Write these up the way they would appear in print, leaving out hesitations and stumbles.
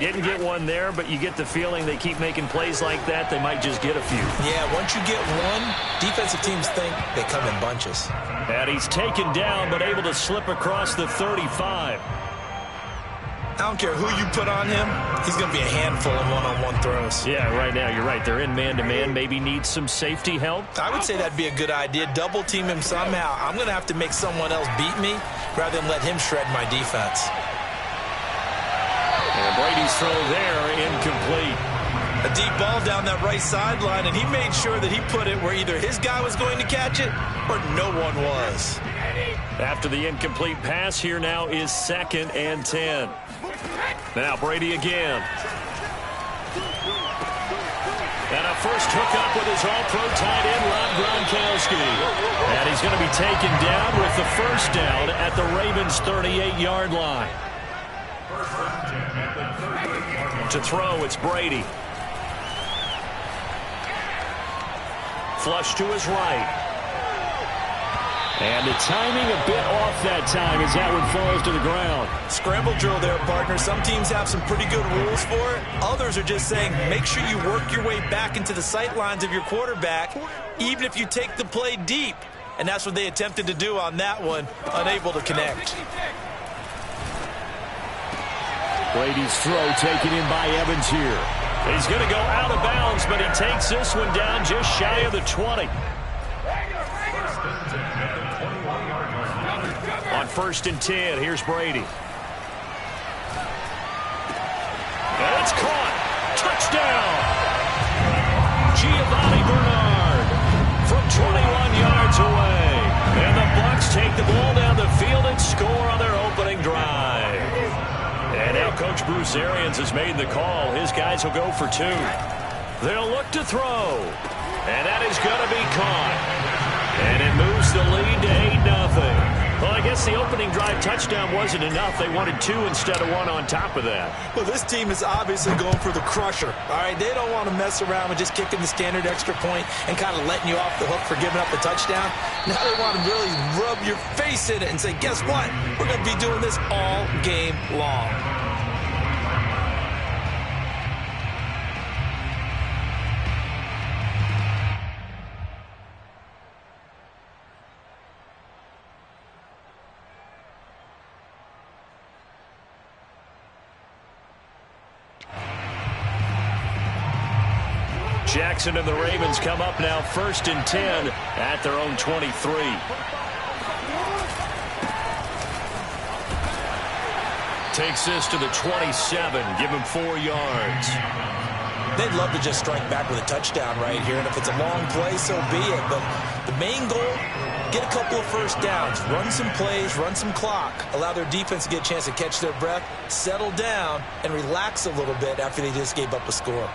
Didn't get one there, but you get the feeling they keep making plays like that, they might just get a few. Yeah, once you get one, defensive teams think they come in bunches. And he's taken down, but able to slip across the 35. I don't care who you put on him, he's going to be a handful in one-on-one throws. Yeah, right now, you're right. They're in man-to-man, maybe need some safety help. I would say that'd be a good idea. Double team him somehow. I'm going to have to make someone else beat me rather than let him shred my defense. And Brady's throw there, incomplete. A deep ball down that right sideline, and he made sure that he put it where either his guy was going to catch it or no one was. After the incomplete pass, here now is 2nd and 10. Now Brady again. And a first hookup with his all-pro tight end, Rob Gronkowski. And he's going to be taken down with the first down at the Ravens' 38-yard line. To throw, it's Brady. Flush to his right. And the timing a bit off that time as that one falls to the ground. Scramble drill there, partner. Some teams have some pretty good rules for it. Others are just saying make sure you work your way back into the sight lines of your quarterback, even if you take the play deep. And that's what they attempted to do on that one, unable to connect. Brady's throw taken in by Evans here. He's going to go out of bounds, but he takes this one down just shy of the 20. On 1st and 10, here's Brady. And it's caught. Touchdown. Giovanni Bernard from 21 yards away. And the Bucs take the ball down the field and score on their opening drive. And now Coach Bruce Arians has made the call. His guys will go for 2. They'll look to throw. And that is going to be caught. And it moves the lead to 8-0. Well, I guess the opening drive touchdown wasn't enough. They wanted 2 instead of 1 on top of that. Well, this team is obviously going for the crusher. All right, they don't want to mess around with just kicking the standard extra point and kind of letting you off the hook for giving up the touchdown. Now they want to really rub your face in it and say, guess what? We're going to be doing this all game long. Jackson and the Ravens come up now 1st and 10 at their own 23. Takes this to the 27, give him 4 yards. They'd love to just strike back with a touchdown right here, and if it's a long play, so be it. But the main goal, get a couple of first downs, run some plays, run some clock, allow their defense to get a chance to catch their breath, settle down, and relax a little bit after they just gave up a score.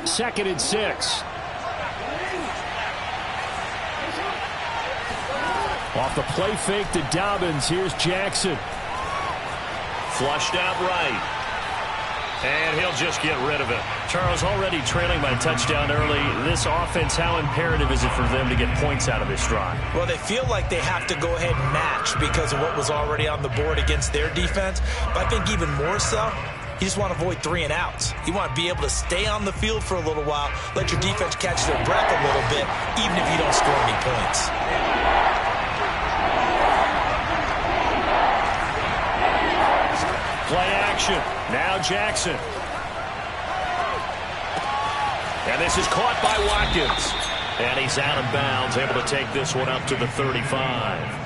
Second and 6. Off the play fake to Dobbins. Here's Jackson. Flushed out right. And he'll just get rid of it. Charles, already trailing by touchdown early. This offense, how imperative is it for them to get points out of this drive? Well, they feel like they have to go ahead and match because of what was already on the board against their defense. But I think even more so, you just want to avoid 3 and outs. You want to be able to stay on the field for a little while, let your defense catch their breath a little bit, even if you don't score any points. Play action. Now Jackson. And this is caught by Watkins. And he's out of bounds, able to take this one up to the 35.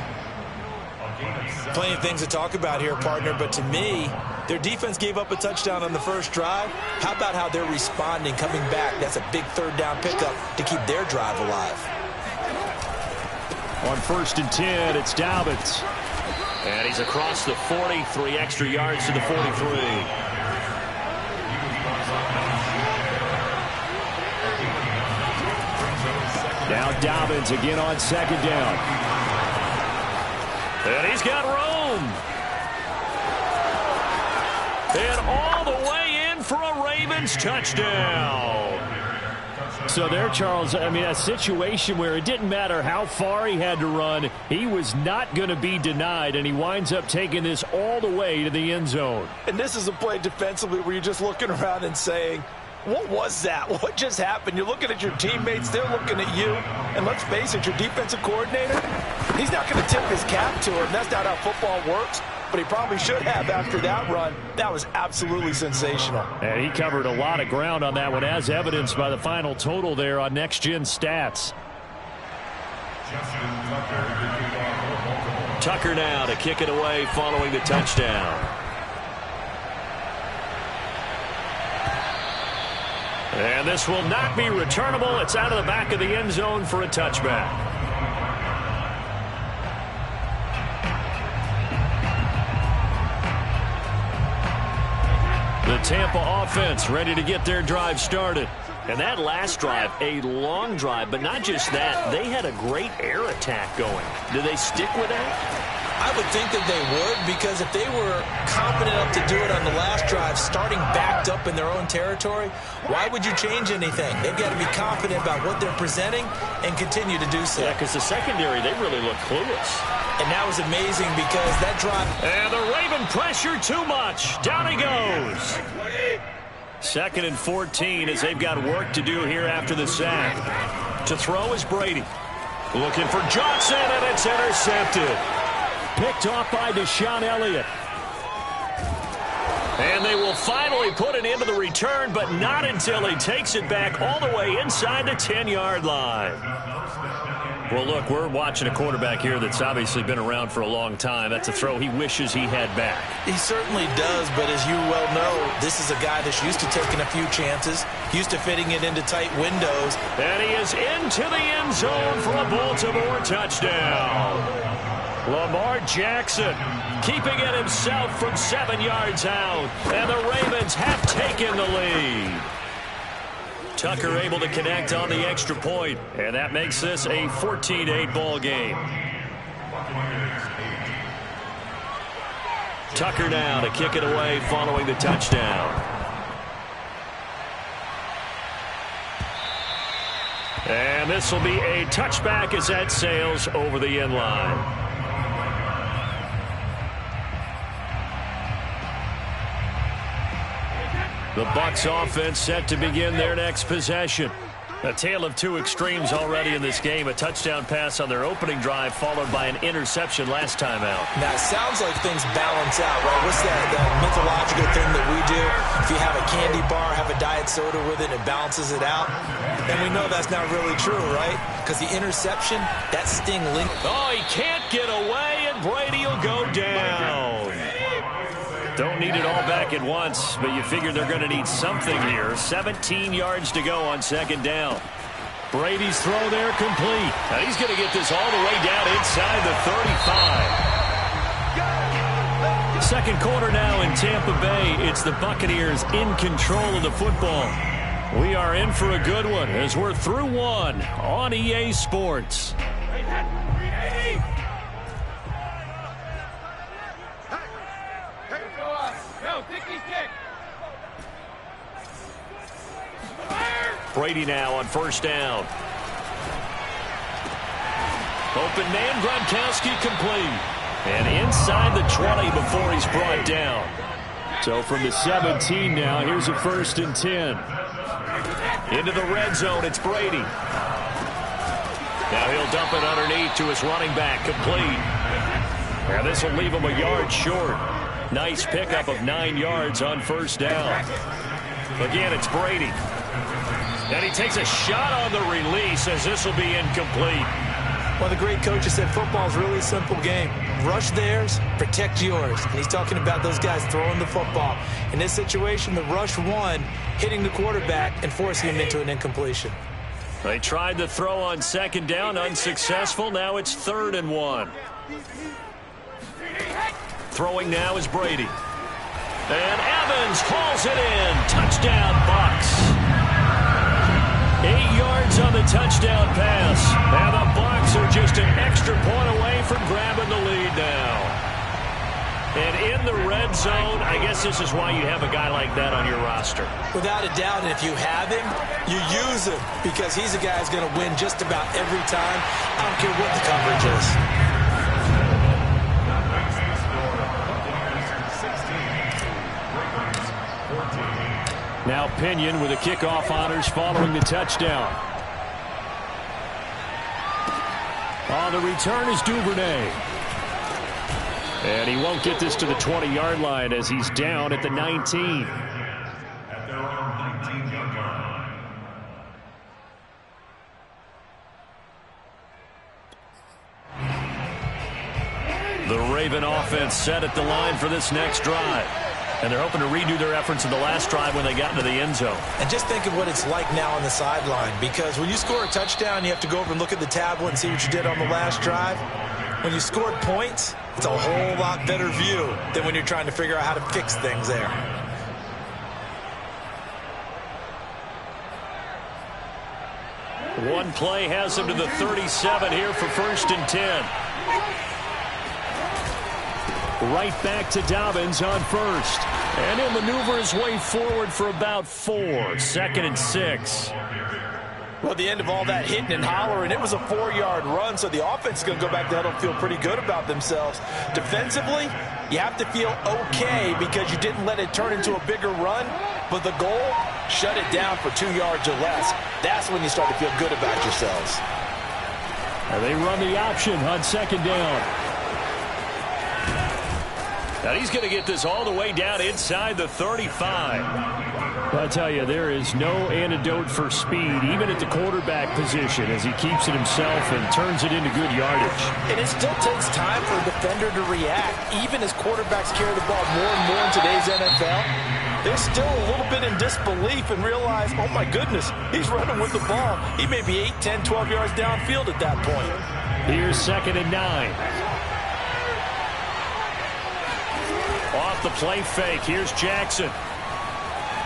Plenty of things to talk about here, partner, but to me, their defense gave up a touchdown on the first drive. How about how they're responding, coming back? That's a big 3rd down pickup to keep their drive alive. On 1st and 10, it's Dobbins. And he's across the 40, 3 extra yards to the 43. Now Dobbins again on 2nd down. And he's got room. And all the way in for a Ravens touchdown. So there, Charles, I mean, a situation where it didn't matter how far he had to run, he was not going to be denied, and he winds up taking this all the way to the end zone. And this is a play defensively where you're just looking around and saying, what was that? What just happened? You're looking at your teammates, they're looking at you, and let's face it, your defensive coordinator, he's not going to tip his cap to him. That's not how football works. But he probably should have after that run. That was absolutely sensational. And he covered a lot of ground on that one, as evidenced by the final total there on Next Gen Stats. Tucker now to kick it away following the touchdown. And this will not be returnable. It's out of the back of the end zone for a touchback. The Tampa offense ready to get their drive started. And that last drive, a long drive, but not just that. They had a great air attack going. Do they stick with that? I would think that they would, because if they were confident enough to do it on the last drive, starting backed up in their own territory, why would you change anything? They've got to be confident about what they're presenting and continue to do so. Yeah, because the secondary, they really look clueless. And that was amazing because that drive... And the Raven pressure too much. Down he goes. 2nd and 14 as they've got work to do here after the sack. To throw is Brady. Looking for Johnson, and it's intercepted. Picked off by Deshaun Elliott. And they will finally put it into the return, but not until he takes it back all the way inside the 10-yard line. Well, look, we're watching a quarterback here that's obviously been around for a long time. That's a throw he wishes he had back. He certainly does, but as you well know, this is a guy that's used to taking a few chances, used to fitting it into tight windows. And he is into the end zone for a Baltimore touchdown. Lamar Jackson keeping it himself from 7 yards out. And the Ravens have taken the lead. Tucker able to connect on the extra point, and that makes this a 14-8 ball game. Tucker now to kick it away following the touchdown. And this will be a touchback as that sails over the end line. The Bucs offense set to begin their next possession. A tale of two extremes already in this game. A touchdown pass on their opening drive followed by an interception last time out. Now, it sounds like things balance out, right? What's that mythological thing that we do? If you have a candy bar, have a diet soda with it, it balances it out. And we know that's not really true, right? Because the interception, that sting linked. Oh, he can't get away, and Brady will go down. Don't need it all back at once, but you figure they're going to need something here. 17 yards to go on 2nd down. Brady's throw there complete. Now he's going to get this all the way down inside the 35. Second quarter now in Tampa Bay. It's the Buccaneers in control of the football. We are in for a good one as we're through one on EA Sports. Brady now on 1st down. Open man, Gronkowski complete. And inside the 20 before he's brought down. So from the 17 now, here's a 1st and 10. Into the red zone, it's Brady. Now he'll dump it underneath to his running back, complete. Now this will leave him a yard short. Nice pickup of 9 yards on 1st down. Again, it's Brady. And he takes a shot on the release as this will be incomplete. Well, the great coach has said football is a really simple game. Rush theirs, protect yours. And he's talking about those guys throwing the football. In this situation, the rush won, hitting the quarterback and forcing him into an incompletion. They tried the throw on 2nd down, unsuccessful. Now it's 3rd and 1. Throwing now is Brady. And Evans hauls it in. Touchdown, Bucs. 8 yards on the touchdown pass. And the Bucs are just an extra point away from grabbing the lead now. And in the red zone, I guess this is why you have a guy like that on your roster. Without a doubt, and if you have him, you use him because he's a guy who's going to win just about every time. I don't care what the coverage is. Now Pinion with the kickoff honors following the touchdown. On the return is Duvernay. And he won't get this to the 20-yard line as he's down at the 19. At their own 19-yard line. The Raven offense set at the line for this next drive. And they're hoping to redo their efforts in the last drive when they got into the end zone. And just think of what it's like now on the sideline, because when you score a touchdown, you have to go over and look at the tablet and see what you did on the last drive. When you scored points, it's a whole lot better view than when you're trying to figure out how to fix things there. One play has him to the 37 here for 1st and 10. Right back to Dobbins on 1st. And he'll maneuver his way forward for about 4. 2nd and 6. Well, at the end of all that hitting and hollering, it was a 4-yard run, so the offense is going to go back to huddle and feel pretty good about themselves. Defensively, you have to feel okay because you didn't let it turn into a bigger run, but the goal, shut it down for 2 yards or less. That's when you start to feel good about yourselves. And they run the option on 2nd down. Now he's going to get this all the way down inside the 35. I tell you, there is no antidote for speed, even at the quarterback position, as he keeps it himself and turns it into good yardage. And it still takes time for a defender to react. Even as quarterbacks carry the ball more and more in today's NFL, they're still a little bit in disbelief and realize, oh my goodness, he's running with the ball. He may be 8, 10, 12 yards downfield at that point. Here's 2nd and 9. Off the play fake, here's Jackson.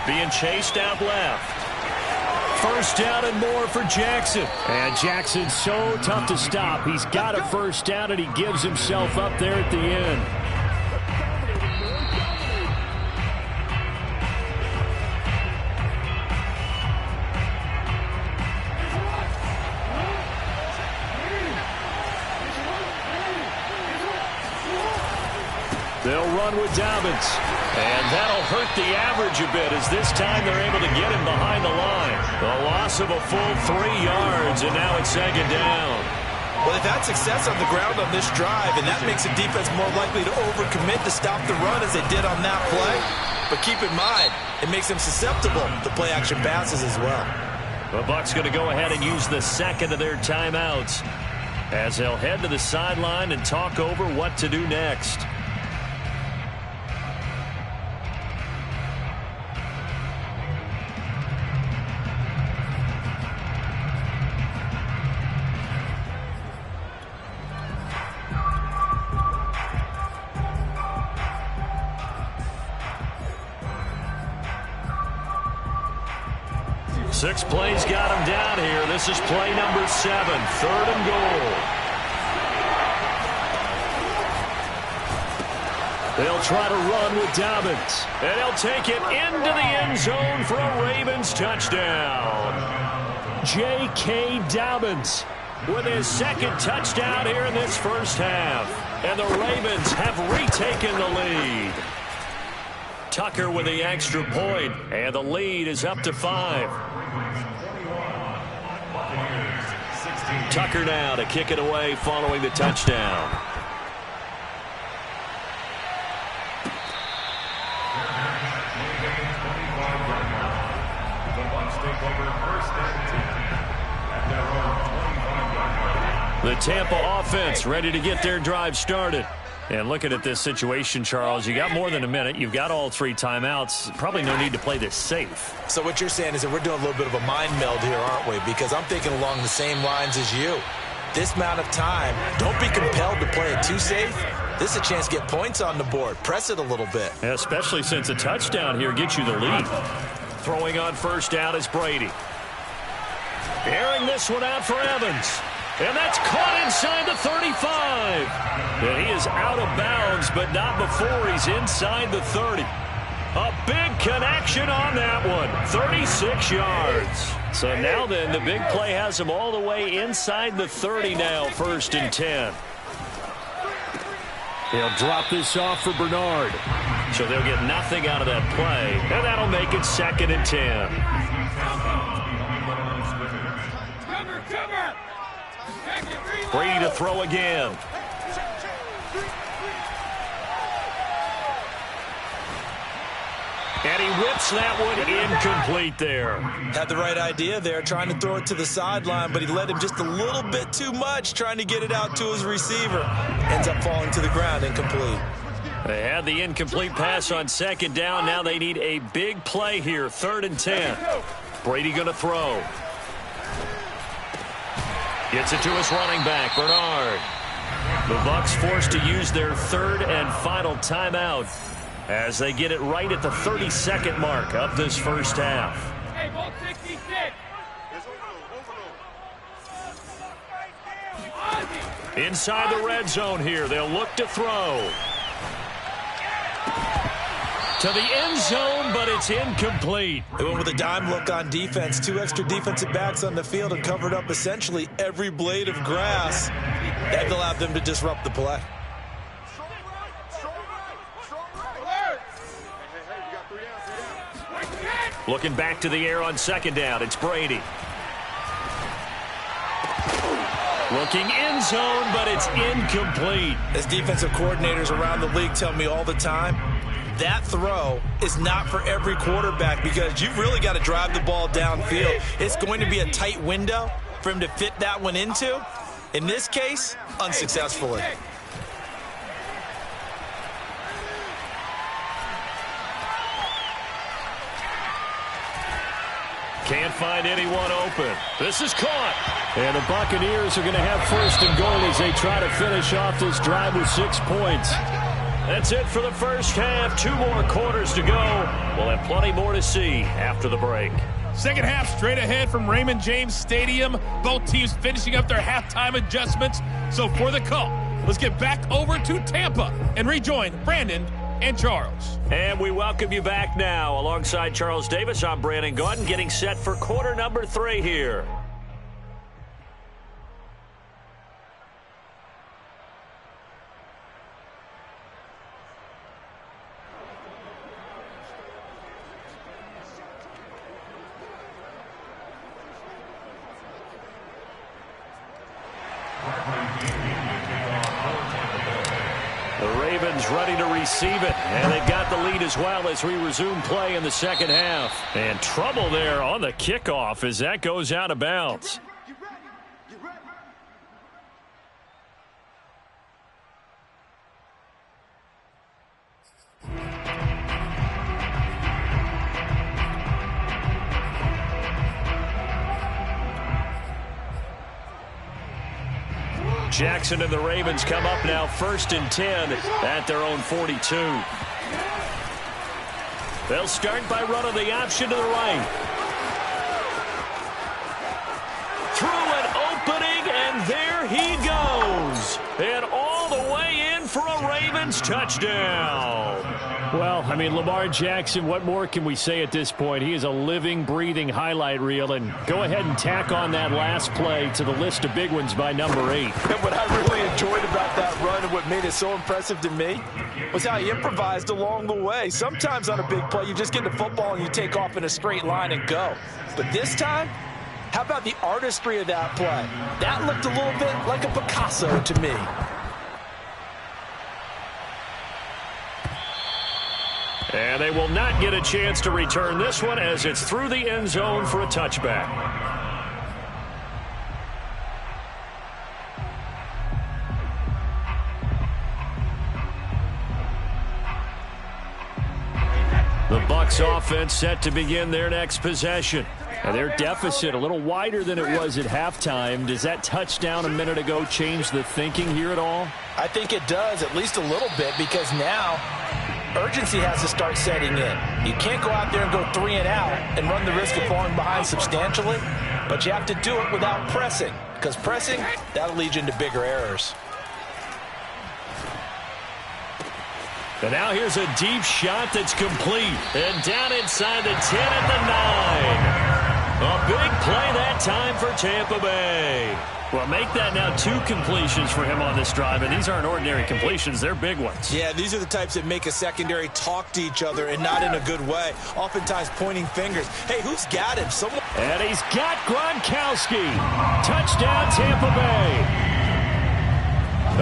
Being chased out left. 1st down and more for Jackson. And Jackson's so tough to stop. He's got a 1st down, and he gives himself up there at the end. They'll run with Dobbins. And that'll hurt the average a bit as this time they're able to get him behind the line. The loss of a full 3 yards, and now it's 2nd down. Well, they've had success on the ground on this drive, and that makes the defense more likely to overcommit to stop the run as they did on that play. But keep in mind, it makes them susceptible to play-action passes as well. The Bucs going to go ahead and use the 2nd of their timeouts as they'll head to the sideline and talk over what to do next. Six plays got him down here. This is play number 7, 3rd and goal. They'll try to run with Dobbins. And he'll take it into the end zone for a Ravens touchdown. J.K. Dobbins with his 2nd touchdown here in this 1st half. And the Ravens have retaken the lead. Tucker with the extra point, and the lead is up to 5. Tucker now to kick it away following the touchdown. The Tampa offense ready to get their drive started. And looking at this situation, Charles, you got more than a minute. You've got all 3 timeouts. Probably no need to play this safe. So what you're saying is that we're doing a little bit of a mind meld here, aren't we? Because I'm thinking along the same lines as you. This amount of time, don't be compelled to play it too safe. This is a chance to get points on the board. Press it a little bit. Yeah, especially since a touchdown here gets you the lead. Throwing on 1st down is Brady. Airing this one out for Evans. And that's caught inside the 35. And he is out of bounds, but not before he's inside the 30. A big connection on that one. 36 yards. So now then, the big play has him all the way inside the 30 now, 1st and 10. He'll drop this off for Bernard. So they'll get nothing out of that play, and that'll make it 2nd and 10. Brady to throw again. And he whips that one incomplete there. Had the right idea there, trying to throw it to the sideline, but he let him just a little bit too much, trying to get it out to his receiver. Ends up falling to the ground, incomplete. They had the incomplete pass on 2nd down. Now they need a big play here, 3rd and 10. Brady going to throw. Gets it to his running back, Bernard. The Bucs forced to use their 3rd and final timeout as they get it right at the 32nd mark of this first half. Inside the red zone here, they'll look to throw. To the end zone, but it's incomplete. They went with a dime look on defense. 2 extra defensive backs on the field and covered up essentially every blade of grass. That allowed them to disrupt the play. Looking back to the air on 2nd down, it's Brady. Looking end zone, but it's incomplete. As defensive coordinators around the league tell me all the time, that throw is not for every quarterback because you've really got to drive the ball downfield. It's going to be a tight window for him to fit that one into. In this case, unsuccessfully. Can't find anyone open. This is caught. And the Buccaneers are going to have 1st and goal as they try to finish off this drive with 6 points. That's it for the first half. 2 more quarters to go. We'll have plenty more to see after the break. Second half straight ahead from Raymond James Stadium. Both teams finishing up their halftime adjustments. So for the call, let's get back over to Tampa and rejoin Brandon and Charles. And we welcome you back now. Alongside Charles Davis, I'm Brandon Gaudin, getting set for quarter number 3 here. Ready to receive it, and they've got the lead as well as we resume play in the second half. And trouble there on the kickoff as that goes out of bounds. Jackson and the Ravens come up now 1st and 10 at their own 42. They'll start by running the option to the right. Through an opening, and there he goes. And all the way in for a Ravens touchdown. Well, I mean, Lamar Jackson, what more can we say at this point? He is a living, breathing highlight reel, and go ahead and tack on that last play to the list of big ones by number 8. And what I really enjoyed about that run and what made it so impressive to me was how he improvised along the way. Sometimes on a big play, you just get the football and you take off in a straight line and go. But this time, how about the artistry of that play? That looked a little bit like a Picasso to me. And they will not get a chance to return this one as it's through the end zone for a touchback. The Bucs offense set to begin their next possession. And their deficit a little wider than it was at halftime. Does that touchdown a minute ago change the thinking here at all? I think it does, at least a little bit, because now urgency has to start setting in. You can't go out there and go 3 and out and run the risk of falling behind substantially, but you have to do it without pressing. because pressing, that'll lead you into bigger errors. And now here's a deep shot that's complete. And down inside the 10 at the 9. A big play that time for Tampa Bay. Well, make that now 2 completions for him on this drive, and these aren't ordinary completions. They're big ones. Yeah, these are the types that make a secondary talk to each other and not in a good way, oftentimes pointing fingers. Hey, who's got him? Someone. And he's got Gronkowski. Touchdown, Tampa Bay.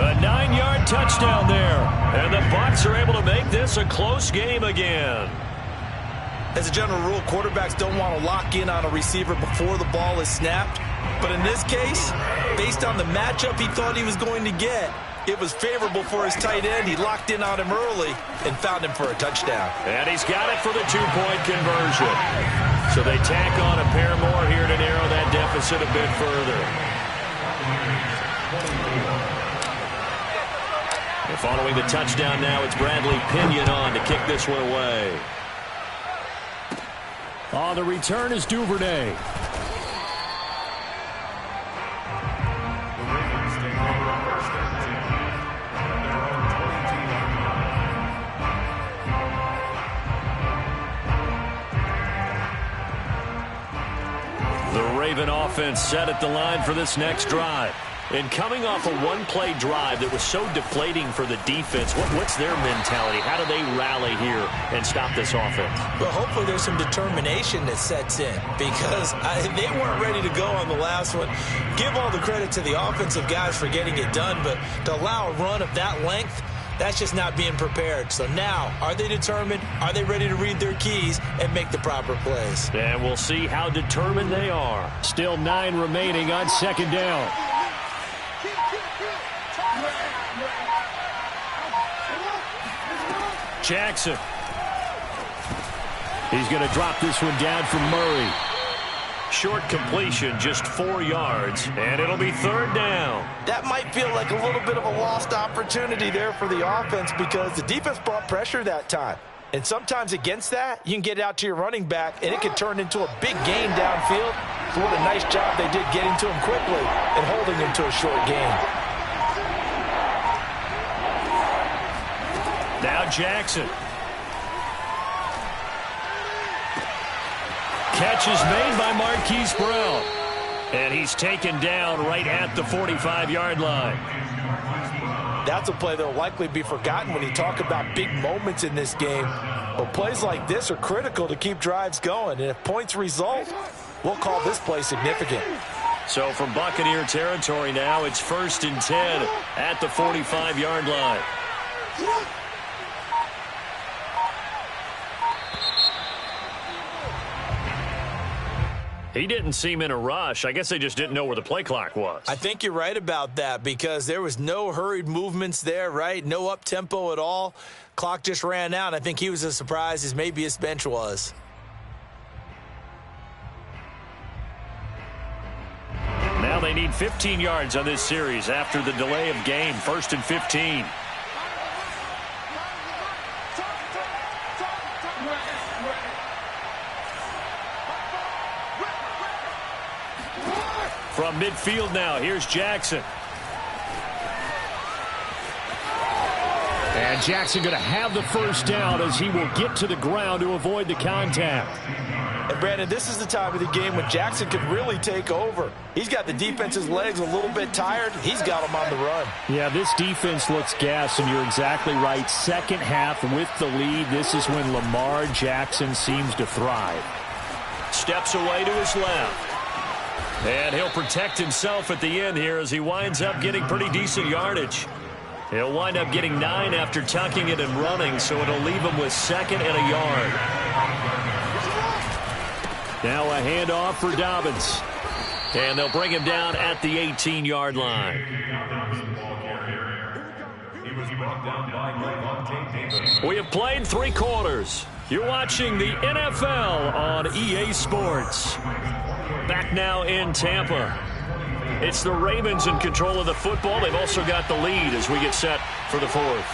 A 9-yard touchdown there. And the Bucs are able to make this a close game again. As a general rule, quarterbacks don't want to lock in on a receiver before the ball is snapped. But in this case, based on the matchup he thought he was going to get, it was favorable for his tight end. He locked in on him early and found him for a touchdown. And he's got it for the 2-point conversion. So they tack on a pair more here to narrow that deficit a bit further. And following the touchdown now, it's Bradley Pinion on to kick this one away. On the return is Duvernay. Raven offense set at the line for this next drive. And coming off a one-play drive that was so deflating for the defense, what's their mentality? How do they rally here and stop this offense? Well, hopefully there's some determination that sets in because they weren't ready to go on the last one. Give all the credit to the offensive guys for getting it done, but to allow a run of that length, that's just not being prepared. So now, are they determined? Are they ready to read their keys and make the proper plays? And we'll see how determined they are. Still 9 remaining on second down. Jackson. He's going to drop this one down from Murray. Short completion, just 4 yards, and it'll be third down. That might feel like a little bit of a lost opportunity there for the offense because the defense brought pressure that time. And sometimes against that, you can get out to your running back, and it could turn into a big gain downfield. So what a nice job they did getting to him quickly and holding him to a short gain. Now Jackson. Catch is made by Marquise Brown. And he's taken down right at the 45-yard line. That's a play that will likely be forgotten when you talk about big moments in this game. But plays like this are critical to keep drives going. And if points result, we'll call this play significant. So from Buccaneer territory now, it's 1st and 10 at the 45-yard line. He didn't seem in a rush. I guess they just didn't know where the play clock was. I think you're right about that because there was no hurried movements there, right? No up-tempo at all. Clock just ran out. I think he was as surprised as maybe his bench was. Now they need 15 yards on this series after the delay of game. 1st and 15. From midfield now, here's Jackson. And Jackson going to have the first down as he will get to the ground to avoid the contact. And Brandon, this is the time of the game when Jackson could really take over. He's got the defense's legs a little bit tired. He's got them on the run. Yeah, this defense looks gassed, and you're exactly right. Second half with the lead, this is when Lamar Jackson seems to thrive. Steps away to his left. And he'll protect himself at the end here as he winds up getting pretty decent yardage. He'll wind up getting 9 after tucking it and running, so it'll leave him with 2nd and a yard. Now a handoff for Dobbins. And they'll bring him down at the 18-yard line. We have played 3 quarters. You're watching the NFL on EA Sports. Back now in Tampa. It's the Ravens in control of the football. They've also got the lead as we get set for the 4th.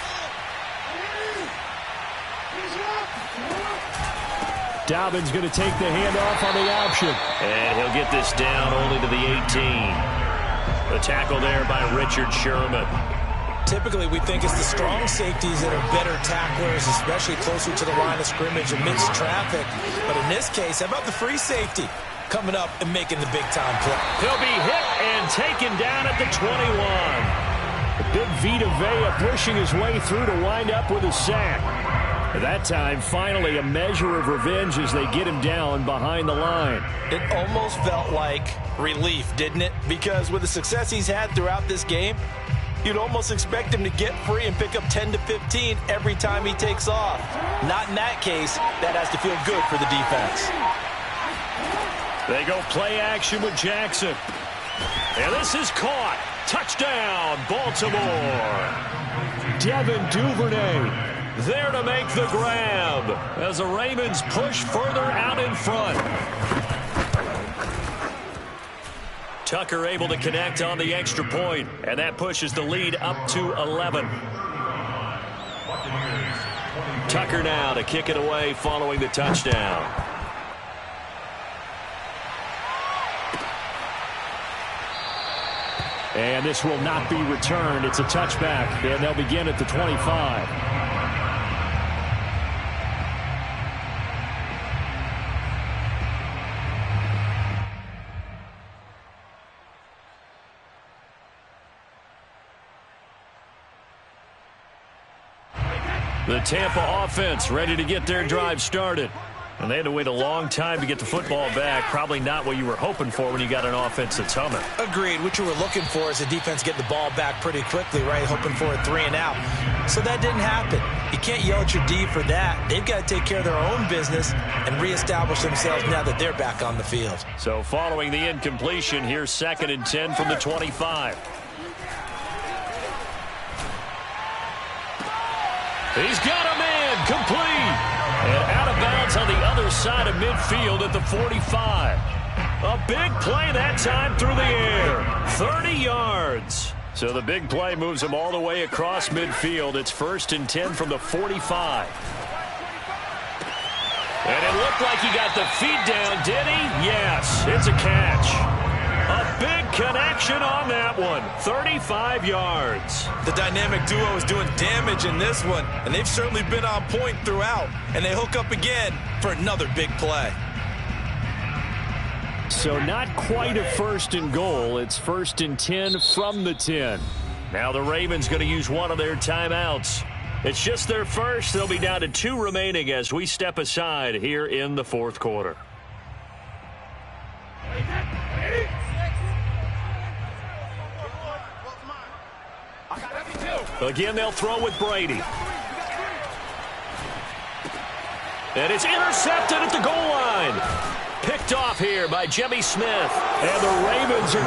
Dobbins going to take the handoff on the option. And he'll get this down only to the 18. The tackle there by Richard Sherman. Typically, we think it's the strong safeties that are better tacklers, especially closer to the line of scrimmage amidst traffic. But in this case, how about the free safety coming up and making the big-time play? He'll be hit and taken down at the 21. Big Vita Vea pushing his way through to wind up with a sack. At that time, finally a measure of revenge as they get him down behind the line. It almost felt like relief, didn't it? Because with the success he's had throughout this game, you'd almost expect him to get free and pick up 10 to 15 every time he takes off. Not in that case. That has to feel good for the defense. They go play action with Jackson. And this is caught. Touchdown, Baltimore. Devin Duvernay there to make the grab as the Ravens push further out in front. Tucker able to connect on the extra point, and that pushes the lead up to 11. Tucker now to kick it away following the touchdown. And this will not be returned. It's a touchback, and they'll begin at the 25. The Tampa offense ready to get their drive started. And they had to wait a long time to get the football back. Probably not what you were hoping for when you got an offense that's humming. Agreed. What you were looking for is the defense getting the ball back pretty quickly, right? Hoping for a 3 and out. So that didn't happen. You can't yell at your D for that. They've got to take care of their own business and reestablish themselves now that they're back on the field. So following the incompletion, here's 2nd and 10 from the 25. He's got a man complete. And out of bounds on the other side of midfield at the 45. A big play that time through the air. 30 yards. So the big play moves him all the way across midfield. It's 1st and 10 from the 45. And it looked like he got the feet down, did he? Yes, it's a catch. A big connection on that one. 35 yards. The dynamic duo is doing damage in this one, and they've certainly been on point throughout. And they hook up again for another big play. So not quite a 1st and goal. It's 1st and 10 from the 10. Now the Ravens going to use one of their timeouts. It's just their first. They'll be down to 2 remaining as we step aside here in the 4th quarter. Again, they'll throw with Brady. And it's intercepted at the goal line. Picked off here by Jimmy Smith. And the Ravens are going